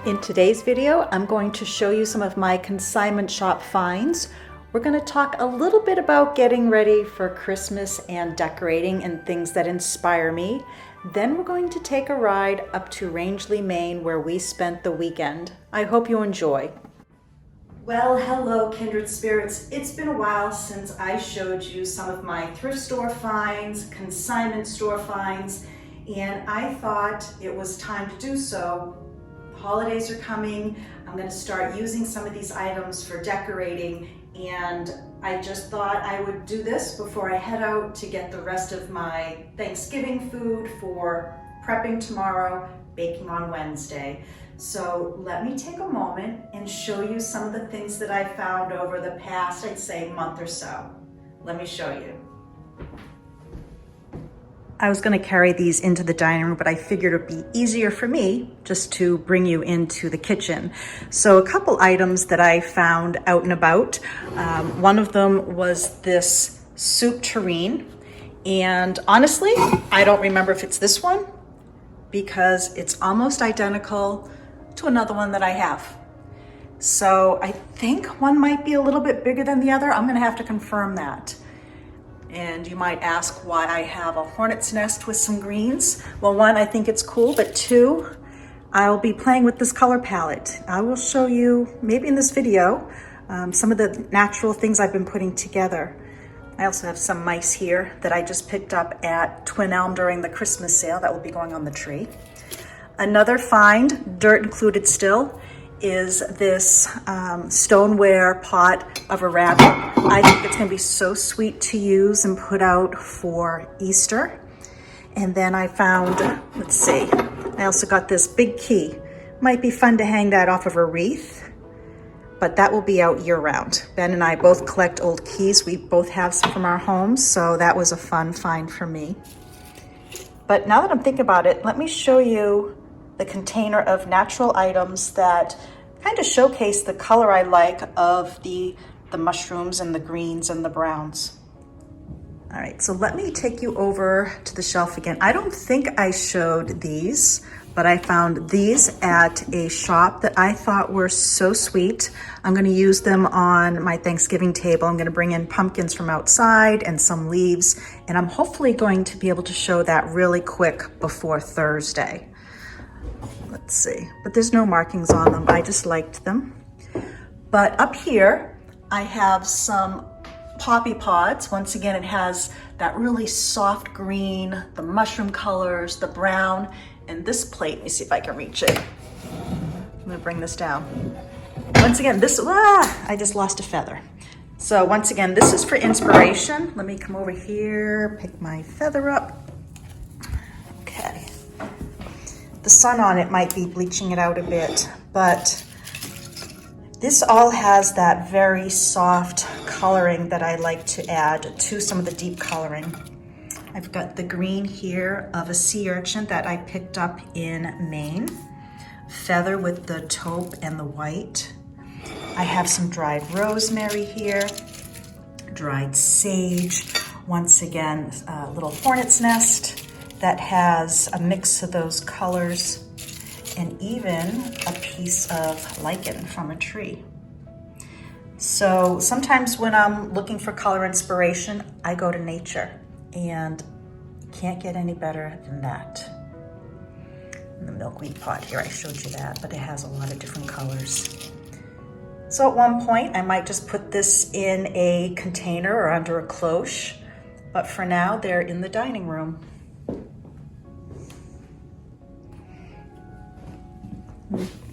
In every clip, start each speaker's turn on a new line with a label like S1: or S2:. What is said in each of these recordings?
S1: In today's video, I'm going to show you some of my consignment shop finds. We're going to talk a little bit about getting ready for Christmas and decorating and things that inspire me. Then we're going to take a ride up to Rangeley, Maine, where we spent the weekend. I hope you enjoy. Well, hello, kindred spirits. It's been a while since I showed you some of my thrift store finds, consignment store finds, and I thought it was time to do so. Holidays are coming. I'm going to start using some of these items for decorating, and I just thought I would do this before I head out to get the rest of my Thanksgiving food for prepping tomorrow, baking on Wednesday. So let me take a moment and show you some of the things that I found over the past, I'd say, month or so. Let me show you. I was going to carry these into the dining room, but I figured it'd be easier for me just to bring you into the kitchen. So a couple items that I found out and about. One of them was this soup tureen. And honestly, I don't remember if it's this one because it's almost identical to another one that I have. So I think one might be a little bit bigger than the other. I'm going to have to confirm that. And you might ask why I have a hornet's nest with some greens. Well, one, I think it's cool, but two, I'll be playing with this color palette. I will show you, maybe in this video, some of the natural things I've been putting together. I also have some mice here that I just picked up at Twin Elm during the Christmas sale that will be going on the tree. Another find, dirt included still, is this stoneware pot of a rabbit. I think it's gonna be so sweet to use and put out for Easter. And then I found, let's see, I also got this big key. Might be fun to hang that off of a wreath, but that will be out year round. Ben and I both collect old keys. We both have some from our homes, so that was a fun find for me. But now that I'm thinking about it, let me show you the container of natural items that kind of showcase the color I like of the mushrooms and the greens and the browns. All right, so let me take you over to the shelf again. I don't think I showed these, but I found these at a shop that I thought were so sweet. I'm gonna use them on my Thanksgiving table. I'm gonna bring in pumpkins from outside and some leaves, and I'm hopefully going to be able to show that really quick before Thursday. Let's see, but there's no markings on them. I just liked them. But up here, I have some poppy pods. Once again, it has that really soft green, the mushroom colors, the brown, and this plate, let me see if I can reach it. I'm gonna bring this down. Once again, I just lost a feather. So once again, this is for inspiration. Let me come over here, pick my feather up. Okay. The sun on it might be bleaching it out a bit, but this all has that very soft coloring that I like to add to some of the deep coloring. I've got the green here of a sea urchin that I picked up in Maine, feather with the taupe and the white. I have some dried rosemary here, dried sage, once again, a little hornet's nest that has a mix of those colors, and even a piece of lichen from a tree. So sometimes when I'm looking for color inspiration, I go to nature, and can't get any better than that. And the milkweed pot here, I showed you that, but it has a lot of different colors. So at one point, I might just put this in a container or under a cloche, but for now, they're in the dining room.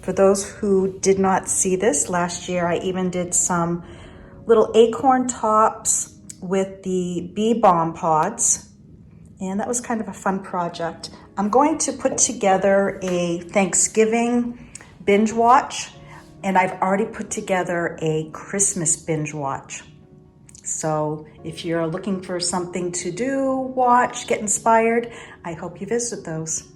S1: For those who did not see this, last year I even did some little acorn tops with the bee balm pods, and that was kind of a fun project. I'm going to put together a Thanksgiving binge watch, and I've already put together a Christmas binge watch. So if you're looking for something to do, watch, get inspired, I hope you visit those.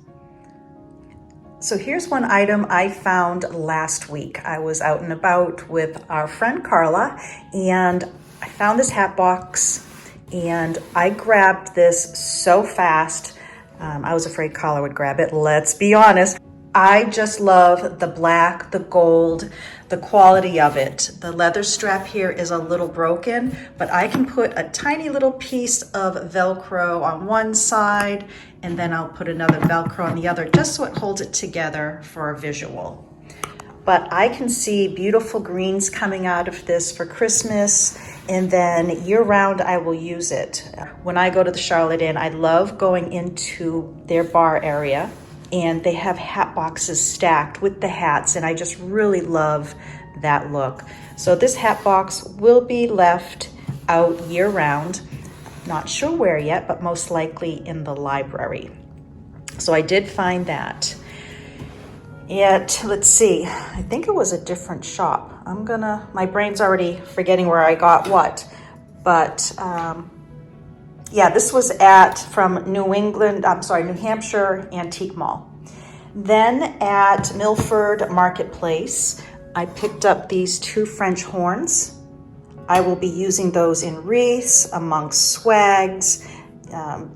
S1: So here's one item I found last week. I was out and about with our friend Carla, and I found this hat box, and I grabbed this so fast. I was afraid Carla would grab it, let's be honest. I just love the black, the gold, the quality of it. The leather strap here is a little broken, but I can put a tiny little piece of Velcro on one side, and then I'll put another Velcro on the other, just so it holds it together for a visual. But I can see beautiful greens coming out of this for Christmas, and then year round I will use it. When I go to the Charlotte Inn, I love going into their bar area, and they have hat boxes stacked with the hats, and I just really love that look. So this hat box will be left out year round. Not sure where yet, but most likely in the library. So I did find that. Yet, let's see, I think it was a different shop. My brain's already forgetting where I got what, but yeah, this was from New Hampshire Antique Mall. Then at Milford Marketplace, I picked up these 2 French horns. I will be using those in wreaths, amongst swags,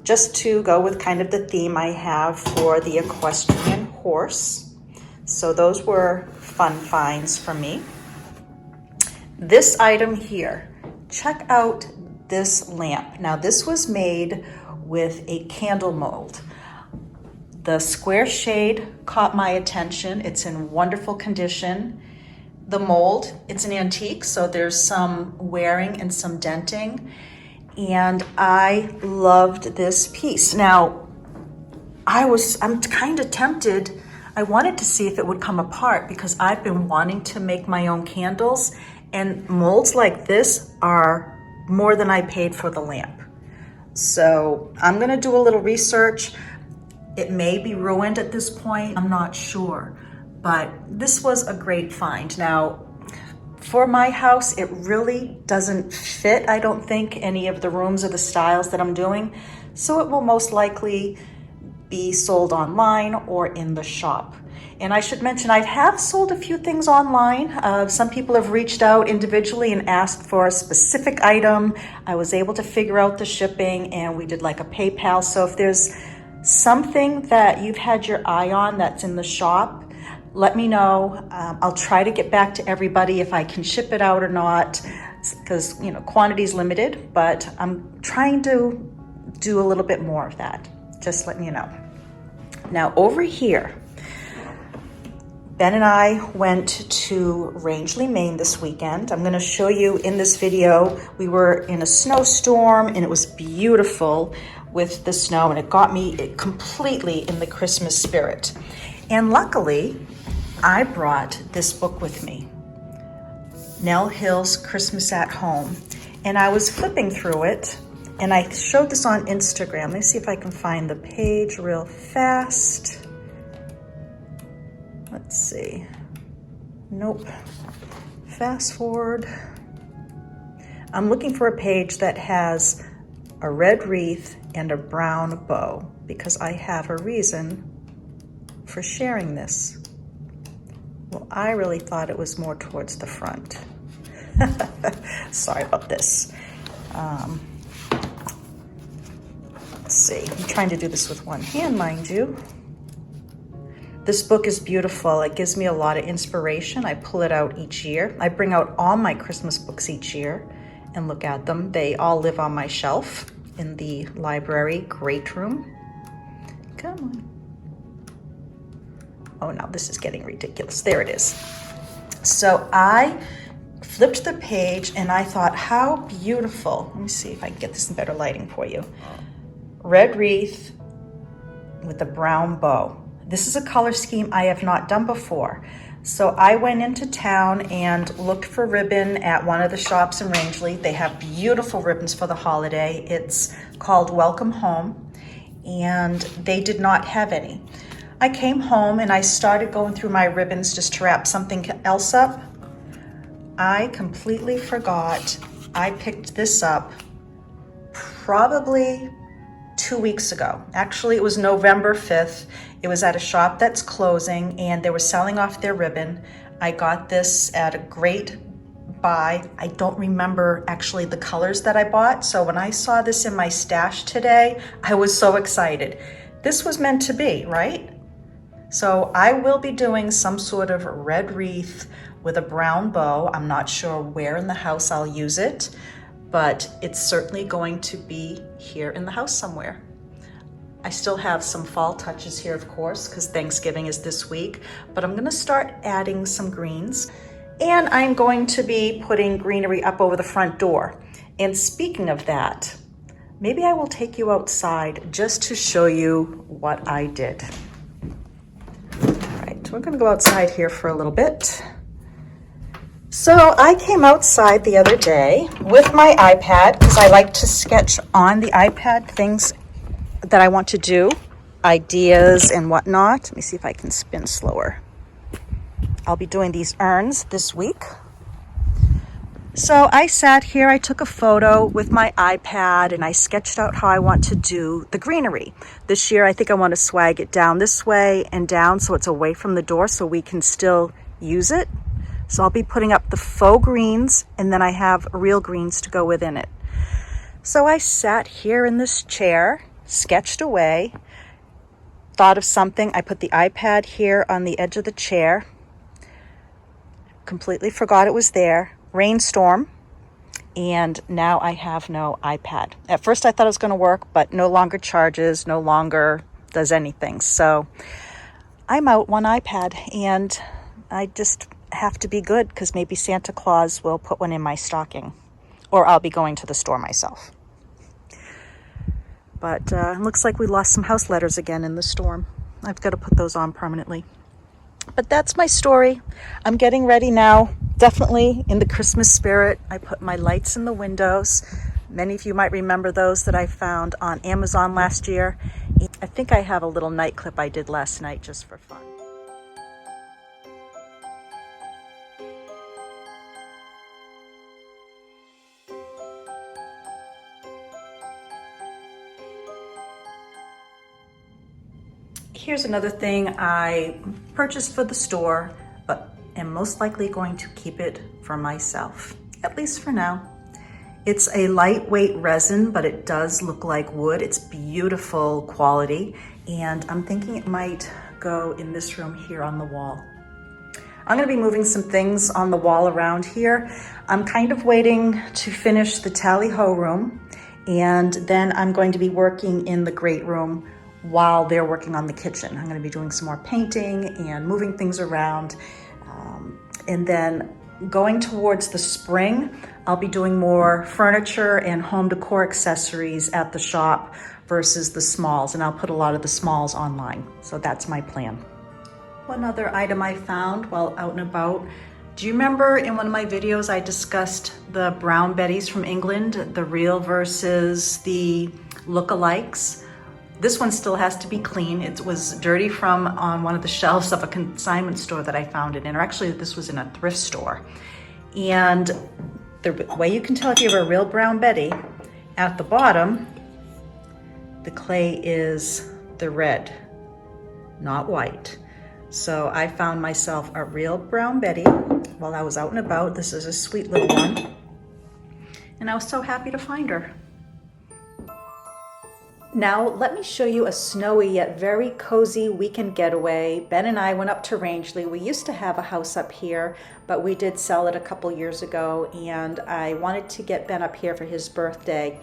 S1: just to go with kind of the theme I have for the equestrian horse. So those were fun finds for me. This item here, check out this lamp. Now this was made with a candle mold. The square shade caught my attention. It's in wonderful condition. The mold, it's an antique, so there's some wearing and some denting. And I loved this piece. Now, I'm kind of tempted. I wanted to see if it would come apart because I've been wanting to make my own candles, and molds like this are more than I paid for the lamp. So I'm gonna do a little research. It may be ruined at this point, I'm not sure, but this was a great find. Now, for my house, it really doesn't fit, I don't think, any of the rooms or the styles that I'm doing, so it will most likely be sold online or in the shop. And I should mention, I have sold a few things online. Some people have reached out individually and asked for a specific item. I was able to figure out the shipping, and we did like a PayPal. So if there's something that you've had your eye on that's in the shop, let me know. I'll try to get back to everybody if I can ship it out or not, because quantity is limited, but I'm trying to do a little bit more of that. Just letting you know. Now over here, Ben and I went to Rangeley, Maine this weekend. I'm gonna show you in this video, we were in a snowstorm and it was beautiful with the snow, and it got me completely in the Christmas spirit. And luckily, I brought this book with me, Nell Hill's Christmas at Home. And I was flipping through it, and I showed this on Instagram. Let me see if I can find the page real fast. Let's see. Nope. Fast forward. I'm looking for a page that has a red wreath and a brown bow, because I have a reason for sharing this. Well, I really thought it was more towards the front. Sorry about this. Let's see, I'm trying to do this with one hand, mind you. This book is beautiful. It gives me a lot of inspiration. I pull it out each year. I bring out all my Christmas books each year and look at them. They all live on my shelf in the library great room. Come on. Oh no, this is getting ridiculous. There it is. So I flipped the page and I thought, how beautiful. Let me see if I can get this in better lighting for you. Red wreath with a brown bow. This is a color scheme I have not done before. So I went into town and looked for ribbon at one of the shops in Rangeley. They have beautiful ribbons for the holiday. It's called Welcome Home, and they did not have any. I came home and I started going through my ribbons just to wrap something else up. I completely forgot I picked this up probably 2 weeks ago. Actually, it was November 5th. It was at a shop that's closing and they were selling off their ribbon. I got this at a great buy. I don't remember actually the colors that I bought. So when I saw this in my stash today, I was so excited. This was meant to be, right? So I will be doing some sort of red wreath with a brown bow. I'm not sure where in the house I'll use it, but it's certainly going to be here in the house somewhere. I still have some fall touches here, of course, because Thanksgiving is this week, but I'm gonna start adding some greens. And I'm going to be putting greenery up over the front door. And speaking of that, maybe I will take you outside just to show you what I did. All right, we're gonna go outside here for a little bit. So I came outside the other day with my iPad because I like to sketch on the iPad things that I want to do, ideas and whatnot. Let me see if I can spin slower. I'll be doing these urns this week. So I sat here, I took a photo with my iPad and I sketched out how I want to do the greenery. This year I think I want to swag it down this way and down so it's away from the door so we can still use it. So I'll be putting up the faux greens and then I have real greens to go within it. So I sat here in this chair, sketched away, thought of something. I put the iPad here on the edge of the chair, completely forgot it was there, rainstorm, and now I have no iPad. At first I thought it was going to work, but no longer charges, no longer does anything. So I'm out one iPad and I just have to be good because maybe Santa Claus will put one in my stocking or I'll be going to the store myself. But it looks like we lost some house letters again in the storm. I've got to put those on permanently. But that's my story. I'm getting ready now, definitely in the Christmas spirit. I put my lights in the windows. Many of you might remember those that I found on Amazon last year. I think I have a little night clip I did last night just for fun. Here's another thing I purchased for the store, but am most likely going to keep it for myself, at least for now. It's a lightweight resin, but it does look like wood. It's beautiful quality, and I'm thinking it might go in this room here on the wall. I'm gonna be moving some things on the wall around here. I'm kind of waiting to finish the tally-ho room, and then I'm going to be working in the great room while they're working on the kitchen. I'm going to be doing some more painting and moving things around. And then going towards the spring, I'll be doing more furniture and home decor accessories at the shop versus the smalls. And I'll put a lot of the smalls online. So that's my plan. One other item I found while out and about. Do you remember in one of my videos I discussed the brown Bettys from England, the real versus the lookalikes? This one still has to be clean. It was dirty from on one of the shelves of a consignment store that I found it in, or actually this was in a thrift store. And the way you can tell if you have a real brown Betty, at the bottom, the clay is the red, not white. So I found myself a real brown Betty while I was out and about. This is a sweet little one. And I was so happy to find her. Now, let me show you a snowy yet very cozy weekend getaway. Ben and I went up to Rangeley. We used to have a house up here, but we did sell it a couple years ago, and I wanted to get Ben up here for his birthday.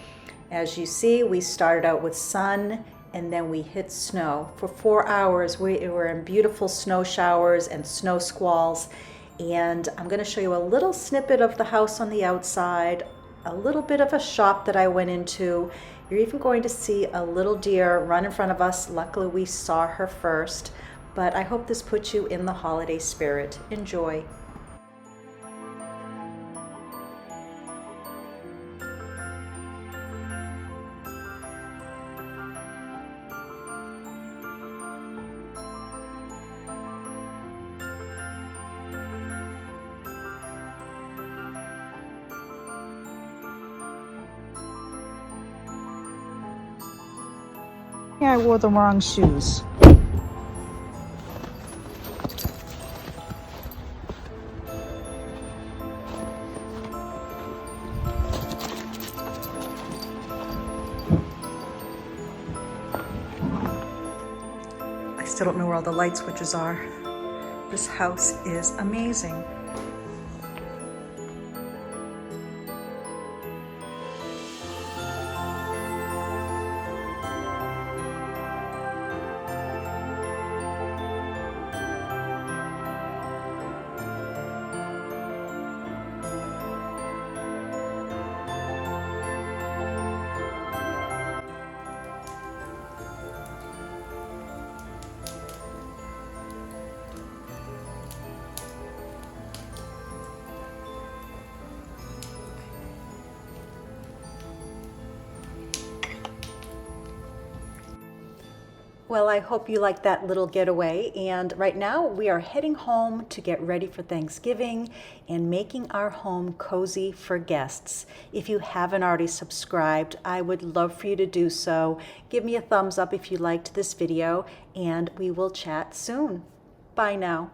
S1: As you see, we started out with sun, and then we hit snow. For 4 hours, we were in beautiful snow showers and snow squalls, and I'm going to show you a little snippet of the house on the outside, a little bit of a shop that I went into. You're even going to see a little deer run in front of us. Luckily, we saw her first, but I hope this puts you in the holiday spirit. Enjoy. I wore the wrong shoes. I don't know where all the light switches are. This house is amazing. Well, I hope you liked that little getaway, and right now we are heading home to get ready for Thanksgiving and making our home cozy for guests. If you haven't already subscribed, I would love for you to do so. Give me a thumbs up if you liked this video, and we will chat soon. Bye now.